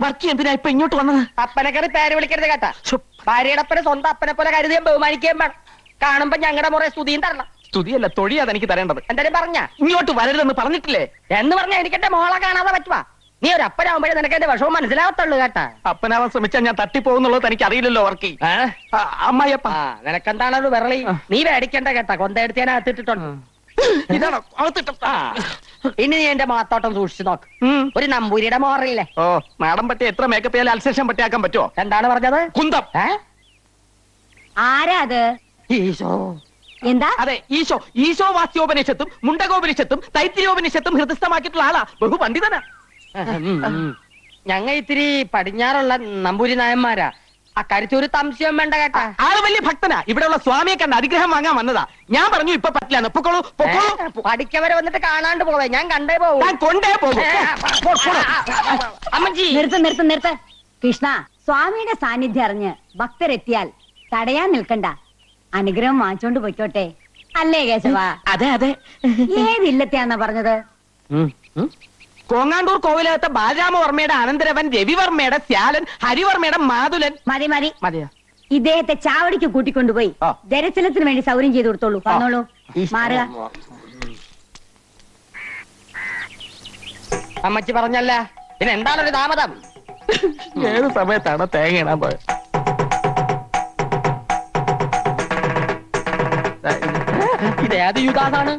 വർക്കി എന്തിനാ ഇപ്പൊ ഇങ്ങോട്ട് വന്നത്? അപ്പനെ കയറി പേര് വിളിക്കരുത് കേട്ടാ. ഭാര്യയുടെ അപ്പനെ സ്വന്തം അപ്പനെ പോലെ കരുതിയും ബഹുമാനിക്കുകയും വേണം. കാണുമ്പോ ഞങ്ങളുടെ മുറേ സ്തുതിയും തരണം. സ്തുതിയല്ല, തൊഴിയാ എനിക്ക് തരേണ്ടത്. എന്തായാലും പറഞ്ഞ ഇങ്ങോട്ട് വരരുതെന്ന് പറഞ്ഞിട്ടില്ലേ? എന്ന് പറഞ്ഞാ എനിക്ക് എന്റെ മോളെ കാണാതെ പറ്റുവാ. നീ ഒരു അപ്പനാവുമ്പോഴേ നിനക്ക് എന്റെ വിഷമം മനസ്സിലാവത്തുള്ളൂ കേട്ടാ. അപ്പനാവാൻ ശ്രമിച്ചാൽ ഞാൻ തട്ടിപ്പോകുന്നുള്ളത് എനിക്ക് അറിയില്ലല്ലോ വർക്കി. അമ്മായിയപ്പ നിനക്കെന്താണ് ഒരു വിരളി? നീ മേടിക്കണ്ട കേട്ടാ. കൊന്തയെടുത്ത് ഞാൻ അകത്തിട്ടിട്ടുണ്ട്. ഇതാണോ അകത്തിട്ട? ഇനി നീ എന്റെ മാത്തോട്ടം സൂക്ഷിച്ചു നോക്ക്. ഒരു നമ്പൂരിയുടെ മോറില്ലേ? ഓ, മാഡം പറ്റി എത്ര മേക്കപ്പ് ചെയ്യാൻ അൽസേഷൻ പറ്റിയാക്കാൻ പറ്റുമോ? എന്താണ് പറഞ്ഞത്? കുന്തം. ആരാ അത്? ഈശോ. എന്താ? അതെ, ഈശോ. ഈശോ വാസ്യോപനിഷത്തും മുണ്ടകോപനിഷത്തും തൈത്തിരിയോപനിഷത്തും ഹൃദയസ്ഥമാക്കിയിട്ടുള്ള ആളാ. ബഹു പണ്ഡിതനാ. ഞങ്ങ ഇത്തിരി പടിഞ്ഞാറുള്ള നമ്പൂരി നായന്മാരാ. അക്കാര്യത്തിൽ ഒരു സംശയം വേണ്ട കേട്ടാ. ആള് വലിയ ഭക്തനാ. ഇവിടെയുള്ള സ്വാമിയെ കണ്ട് അനുഗ്രഹം വാങ്ങാൻ വന്നതാ. ഞാൻ പറഞ്ഞു ഇപ്പൊ പറ്റില്ല. പൊക്കോളൂ പൊക്കോളൂ. പഠിക്കവരെ വന്നിട്ട് കാണാണ്ട് പോവേ. ഞാൻ കണ്ടേ പോകും. ഞാൻ കൊണ്ടേ പോകും. അമ്മജി നിർത്ത് കൃഷ്ണ, സ്വാമിയുടെ സാന്നിധ്യം അറിഞ്ഞ് ഭക്തരെത്തിയാൽ തടയാൻ നിൽക്കണ്ട. അനുഗ്രഹം വാങ്ങിച്ചോണ്ട് പൊയ്ക്കോട്ടെ. അല്ലേ കേശവ? അതെ അതെ. ഏതില്ലത്തെയാന്നാ പറഞ്ഞത്? കോങ്ങാണ്ടൂർ കോവിലകത്തെ ബാലരാമവർമ്മയുടെ അനന്തരവൻ രവിവർമ്മയുടെ ശ്യാലൻ ഹരിവർമ്മയുടെ മാതുലൻ. മതി മതിയാ? ഇദ്ദേഹത്തെ ചാവടിക്ക് കൂട്ടിക്കൊണ്ടുപോയി ദർശനത്തിന് വേണ്ടി സൗകര്യം ചെയ്തു കൊടുത്തോളൂ. പറഞ്ഞോളൂ, മാറുക. അമ്മച്ചി പറഞ്ഞല്ല, പിന്നെ എന്താണൊരു താമതം? ഏത് സമയത്താണ് തേങ്ങ ഇടാൻ പോയത്? ഇതേത് യുഗാണ്?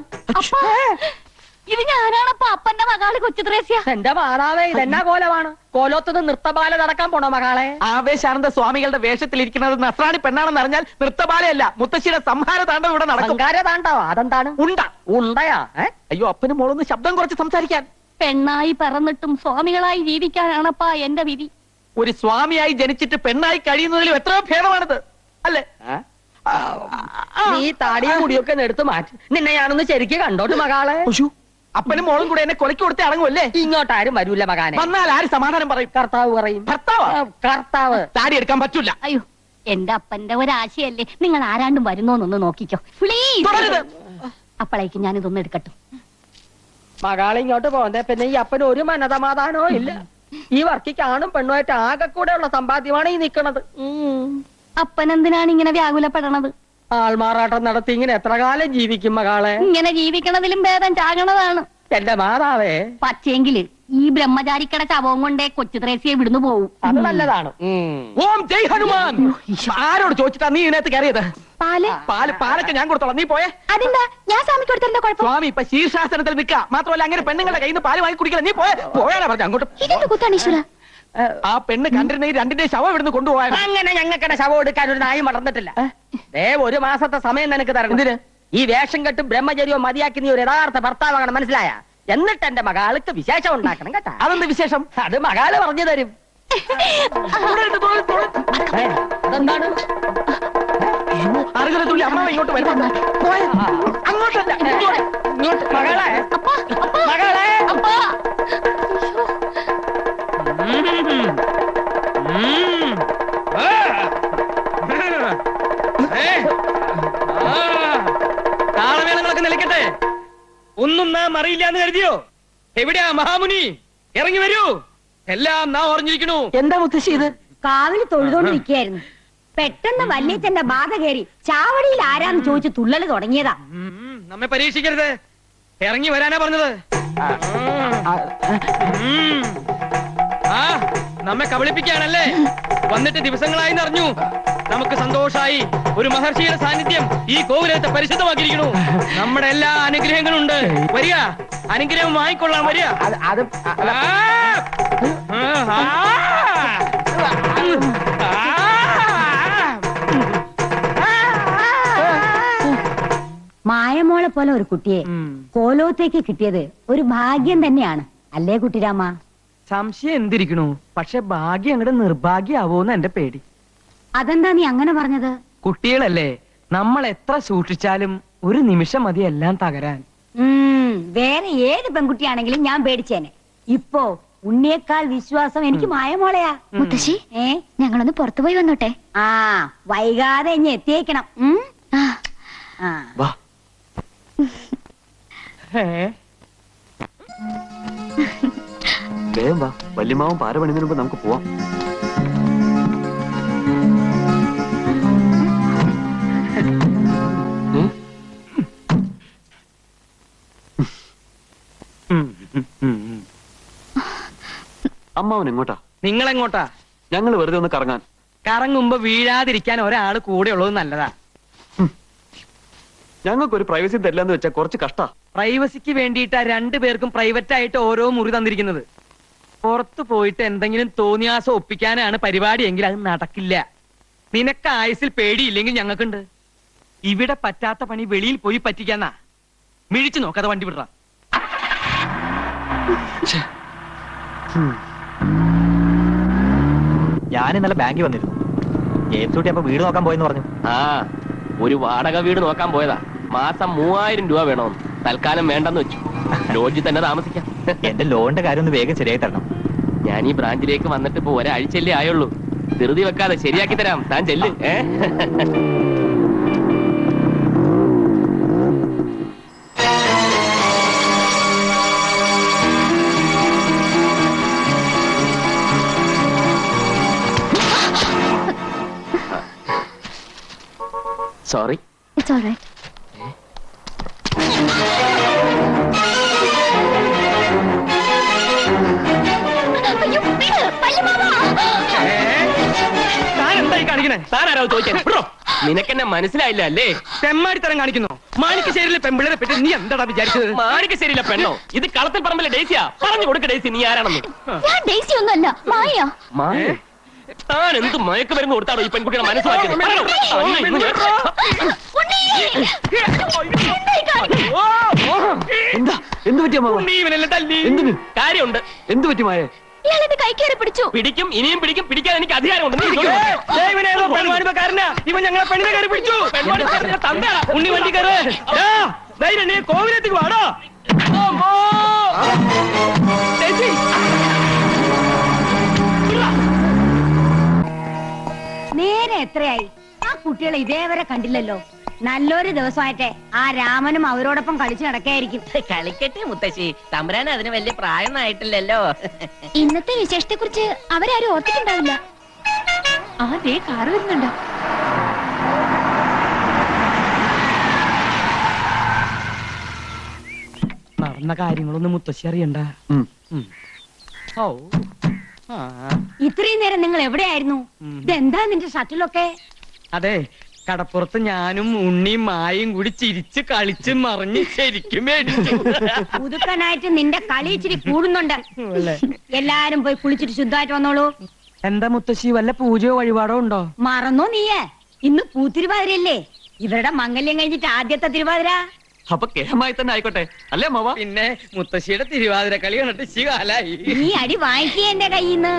ഇത് ഞാനാണപ്പ അപ്പന്റെ മകള് കൊച്ചു ത്രേസ്യ. എന്റെ മാതാവേ, ഇതെന്നാ കോലമാണ്? കോലോത്തുനിന്ന് നൃത്തബാല നടക്കാൻ പോണോ മകളെ? ആവേശാനന്ദ സ്വാമികളുടെ വേഷത്തിലിരിക്കുന്നത് നസ്രാണി പെണ്ണാണെന്ന് അറിഞ്ഞാൽ നൃത്തബാലയല്ല, മുത്തശ്ശിയുടെ സംഹാര താണ്ഡവം ഇവിടെ നടക്കും. താണ്ടാവോ? അതെന്താണ്? ഉണ്ടയാ? അയ്യോ, അപ്പനും മോളൊന്ന് ശബ്ദം കുറച്ച് സംസാരിക്കാൻ. പെണ്ണായി പറന്നിട്ടും സ്വാമികളായി ജീവിക്കാനാണപ്പാ എന്റെ വിധി. ഒരു സ്വാമിയായി ജനിച്ചിട്ട് പെണ്ണായി കഴിയുന്നതിലും എത്രയോ ഭേദമാണിത്, അല്ലേ? നീ താടിയും മുടിയൊക്കെ എടുത്ത് മാറ്റി. നിന്നെ ഞാനൊന്ന് ശരിക്ക് കണ്ടോട്ട് മകളെ. അപ്പനും മോളും കൂടെ എന്നെ കൊലക്കി കൊടുത്തേ അടങ്ങുമല്ലേ? ഇങ്ങോട്ടാരും വരൂല മകാനെ. വന്നാൽ ആര് സമാധാനം പറയും? കർത്താവ് പറയും. കർത്താവ് താടി എടുക്കാൻ പറ്റൂല. അയ്യോ, എന്റെ അപ്പന്റെ ഒരാശയല്ലേ. നിങ്ങൾ ആരാണ്ടും വരുന്നോന്നൊന്ന് നോക്കിക്കോ പ്ലീസ്. അപ്പോഴേക്ക് ഞാനിതൊന്നും എടുക്കട്ടെ. മകളെ ഇങ്ങോട്ട് പോകുന്നേ പിന്നെ ഈ അപ്പന് ഒരു മനസമാധാനോ ഇല്ല. ഈ വർക്കിക്ക് ആണും പെണ്ണുമായിട്ട് ആകെ കൂടെ ഉള്ള സമ്പാദ്യമാണ് ഈ നിക്കണത്. അപ്പൻ എന്തിനാണ് ഇങ്ങനെ വ്യാകുലപ്പെടണത്? ആൾമാറാട്ടം നടത്തി ഇങ്ങനെ എത്ര കാലം ജീവിക്കും മകളെ? ഇങ്ങനെ ജീവിക്കണതിലും ഭേദം ചാകണതാണ്. എന്റെ മാതാവേ, പക്ഷേങ്കില് ഈ ബ്രഹ്മചാരിക്കട ശവവും കൊണ്ടേ കൊച്ചു ത്രേസ്യെ വിടുന്നു പോവും. അത് നല്ലതാണ്. ഓം ജയ് ഹനുമാൻ. ആരോട് ചോദിച്ചിട്ടാ നീ ഇതിനകത്ത് കയറിയത്? പാലൊക്കെ ഞാൻ കൊടുത്തോളാം, നീ പോയേ. അതെന്താ? ഞാൻ സ്വാമി കൊടുത്തതിന്റെ കുഴപ്പം? സ്വാമി ഇപ്പൊ ശീർഷാസനത്തിൽ നിൽക്കുക. മാത്രമല്ല അങ്ങനെ പെണ്ണുങ്ങളുടെ കയ്യിൽ നിന്ന് പാല് വാങ്ങി കുടിക്കില്ല. നീ പോയാലാ പറഞ്ഞ അങ്ങോട്ട്. ആ പെണ്ണ് കണ്ടിരുന്ന ഈ രണ്ടിന്റെ ശവം ഇവിടുന്ന് കൊണ്ടുപോയാൽ അങ്ങനെ ഞങ്ങൾക്കടെ ശവം എടുക്കാൻ ഒരു നായി മറന്നിട്ടില്ല. ഒരു മാസത്തെ സമയം നിനക്ക് തരണം. എന്തിന്? ഈ വേഷം കെട്ടും ബ്രഹ്മചര്യവും മതിയാക്കി നീ ഒരു യഥാർത്ഥ ഭർത്താവാകണം, മനസ്സിലായ? എന്നിട്ട് എന്റെ മകാൾക്ക് വിശേഷം ഉണ്ടാക്കണം കേട്ടാ. അതെന്ത് വിശേഷം? അത് മകാല് പറഞ്ഞു തരും. അതെന്താണ്? അറുകരത്തുള്ളി അമ്മ ഇങ്ങോട്ട് വരുന്നു. അങ്ങോട്ടല്ല, ഇങ്ങോട്ട്. മകളെ, മകളെ, താളമേളങ്ങളൊക്കെ നിലയ്ക്കട്ടെ. ഒന്നും നാം അറിയില്ലാന്ന് കരുതിയോ? എവിടെയാ മഹാമുനി? ഇറങ്ങി വരൂ. എല്ലാം നാം ഓർഞ്ഞിരിക്കണു. എന്താ മുത്തശ്ശി ഇത്? കാവില് തൊഴുതോണ്ടിരിക്കുകയായിരുന്നു. പെട്ടെന്ന് വല്യച്ഛന്റെ ബാധ കയറി ചാവടിയിൽ ആരാന്ന് ചോദിച്ചു തുള്ളല് തുടങ്ങിയതാ. നമ്മെ പരീക്ഷിക്കരുത്. ഇറങ്ങി വരാനാ പറഞ്ഞത്. നമ്മെ കബളിപ്പിക്കാണല്ലേ? വന്നിട്ട് ദിവസങ്ങളായി അറിഞ്ഞു. നമുക്ക് സന്തോഷായി. ഒരു മഹർഷിയുടെ സാന്നിധ്യം ഈ കോവിലത്തെ പരിശുദ്ധമാക്കിയിരിക്കണു. നമ്മുടെ എല്ലാ അനുഗ്രഹങ്ങളും ഉണ്ട്. വരിക, അനുഗ്രഹം വാങ്ങിക്കൊള്ളാം. വരിക. മായമോളെ പോലെ ഒരു കുട്ടിയെ കോലോത്തേക്ക് കിട്ടിയത് ഒരു ഭാഗ്യം തന്നെയാണ്, അല്ലേ കുട്ടിരാമ? സംശയം എന്തിരിക്കണു? പക്ഷെ ഭാഗ്യം അങ്ങോട്ട് നിർഭാഗ്യാവോന്ന് എന്റെ പേടി. അതെന്താ നീ അങ്ങനെ പറഞ്ഞത്? കുട്ടികളല്ലേ, നമ്മൾ എത്ര സൂക്ഷിച്ചാലും ഒരു നിമിഷം മതി എല്ലാം തകരാൻ. വേറെ ഏത് പെൺകുട്ടിയാണെങ്കിലും ഞാൻ പേടിച്ചേനെ. ഇപ്പോ ഉണ്ണിയേക്കാൾ വിശ്വാസം എനിക്ക് മായമോളയാ. മുത്തശ്ശി, ഞങ്ങളൊന്ന് പുറത്തുപോയി വന്നോട്ടെ. വൈകാതെ ഇനി എത്തിയേക്കണം. വാ. വേഗം വാ, വല്യമാവും പാര പണിതിന് മുമ്പ് നമുക്ക് പോവാം. അമ്മാവൻ എങ്ങോട്ടാ? നിങ്ങൾ എങ്ങോട്ടാ? ഞങ്ങൾ വെറുതെ ഒന്ന് കറങ്ങാൻ. കറങ്ങുമ്പോ വീഴാതിരിക്കാൻ ഒരാള് കൂടെ ഉള്ളത് നല്ലതാ. ഞങ്ങൾക്കൊരു പ്രൈവസി തരില്ലെന്ന് വെച്ചാൽ കുറച്ച് കഷ്ടാ. പ്രൈവസിക്ക് വേണ്ടിയിട്ടാ രണ്ടുപേർക്കും പ്രൈവറ്റ് ആയിട്ട് ഓരോ മുറി തന്നിരിക്കുന്നത്. പുറത്തു പോയിട്ട് എന്തെങ്കിലും തോന്നിയാസം ഒപ്പിക്കാനാണ് പരിപാടി എങ്കിൽ അത് നടക്കില്ല. നിനക്ക് ആയുസിൽ പേടിയില്ലെങ്കിൽ ഞങ്ങൾക്കുണ്ട്. ഇവിടെ പറ്റാത്ത പണി വെളിയിൽ പോയി പറ്റിക്കാന്നാ. മിഴിച്ചു നോക്കാതെ വണ്ടി വിടറ. ഞാൻ ഇന്നലെ ബാങ്കിൽ വന്നിരുന്നു. ജെയിംസ് കുട്ടി അപ്പൊ വീട് നോക്കാൻ പോയെന്ന് പറഞ്ഞു. ആ, ഒരു വാടക വീട് നോക്കാൻ പോയതാ. മാസം 3000 രൂപ വേണമെന്ന്. തൽക്കാലം വേണ്ടെന്ന് വെച്ചു. ലോഡ്ജിൽ തന്നെ താമസിക്കാം. എന്റെ ലോണിന്റെ കാര്യം ഒന്ന് വേഗം ശരിയായി തരണം. ഞാൻ ഈ ബ്രാഞ്ചിലേക്ക് വന്നിട്ട് ഇപ്പൊ ഒരാഴ്ചയല്ലേ ആയുള്ളൂ. ധൃതി വെക്കാതെ ശരിയാക്കി തരാം. താൻ ചെല്ല്. സോറി. It's alright. താൻ എന്തായി കാണിക്കണേ? താനാരാവ് ചോദിക്കാൻ? നിനക്കെന്നെ മനസ്സിലായില്ല അല്ലേ? തെമ്മാടിത്തരം കാണിക്കുന്നു. മാണിക്കശ്ശേരിയിലെ പെമ്പിള്ളേരെ പറ്റി നീ എന്താടാ വിചാരിച്ചത്? മാണിക്കശ്ശേരിയിലെ പെണ്ണോ? ഇത് കളത്തിൽ പറമ്പിലെ ഡേസിയാ. പറഞ്ഞു കൊടുക്ക ഡേസി, നീ ആരാണെന്ന്. ഞാൻ ഡേസി ഒന്നുമല്ല, മായ. മായ? താൻ എന്ത് മയക്കുമരുന്ന് കൊടുത്താടോ ഈ പെൺകുട്ടിയുടെ മനസ്സിലാക്കിയത്? എന്താ? എന്ത് പറ്റി അമ്മാവ? എന്തിന്? കാര്യമുണ്ട്. എന്ത് പറ്റി മായ? ഇയാളെന്നെ കൈക്കേറി പിടിച്ചു. പിടിക്കും, ഇനിയും പിടിക്കും. പിടിക്കാൻ എനിക്ക് അധികാരമുണ്ട്. നീ ഇങ്ങോട്ട് വാ. ഇവൻ ഞങ്ങളെ പെണ്ണിനെ കയറി പിടിച്ചു. പെൺവാണിഭക്കാരന്റെ തന്തയാ. ഉണ്ണി വണ്ടി കയറ്. ധൈര്യം നീ കോവിലെത്തിക്ക് വാടോ. ചേച്ചി, നേരെ എത്രയായി? ആ കുട്ടികളെ ഇതേവരെ കണ്ടില്ലല്ലോ. നല്ലൊരു ദിവസമായിട്ടെ ആ രാമനും അവരോടൊപ്പം കളിച്ചു നടക്കായിരിക്കും. കളിക്കട്ടെ മുത്തശ്ശി, തമ്പുരാൻ അതിന് വലിയ പ്രായം ആയിട്ടില്ലല്ലോ. ഇന്നത്തെ വിശേഷത്തെ കുറിച്ച് അവരാരും ഓർത്തിട്ടുണ്ടാവില്ല. ആ ദേ കാറ് വരുന്നുണ്ട്. നടന്ന കാര്യങ്ങളൊന്നും മുത്തശ്ശി അറിയണ്ട. ഓ, ആ. ഇത്രയും നേരം നിങ്ങൾ എവിടെയായിരുന്നു? ഇതെന്താ നിന്റെ ഷട്ടിലൊക്കെ? അതെ, കടപ്പുറത്ത് ഞാനും ഉണ്ണിയും മായും കൂടി ചിരിച്ച് കളിച്ച് മറിഞ്ഞ് ശരിക്കും മേടിച്ചു. പുതുക്കനായിട്ട് നിന്റെ കളി ഇച്ചിരി കൂടുന്നുണ്ട്. എല്ലാരും പോയി കുളിച്ചിട്ട് ശുദ്ധമായിട്ട് വന്നോളൂ. എന്താ മുത്തശ്ശി, വല്ല പൂജയോ വഴിപാടോ ഉണ്ടോ? മറന്നോ നീയേ? ഇന്ന് പൂത്തിരുവാതിരയല്ലേ? ഇവരുടെ മംഗല്യം കഴിഞ്ഞിട്ട് ആദ്യത്തെ തിരുവാതിര. അപ്പൊ കേമായി തന്നെ ആയിക്കോട്ടെ അല്ലേ അമ്മാവ? പിന്നെ മുത്തശ്ശിയുടെ തിരുവാതിര കളി കണ്ടിട്ട് ശികാലായി. നീ അടി വാങ്ങിക്കേ എന്റെ കയ്യിന്ന്.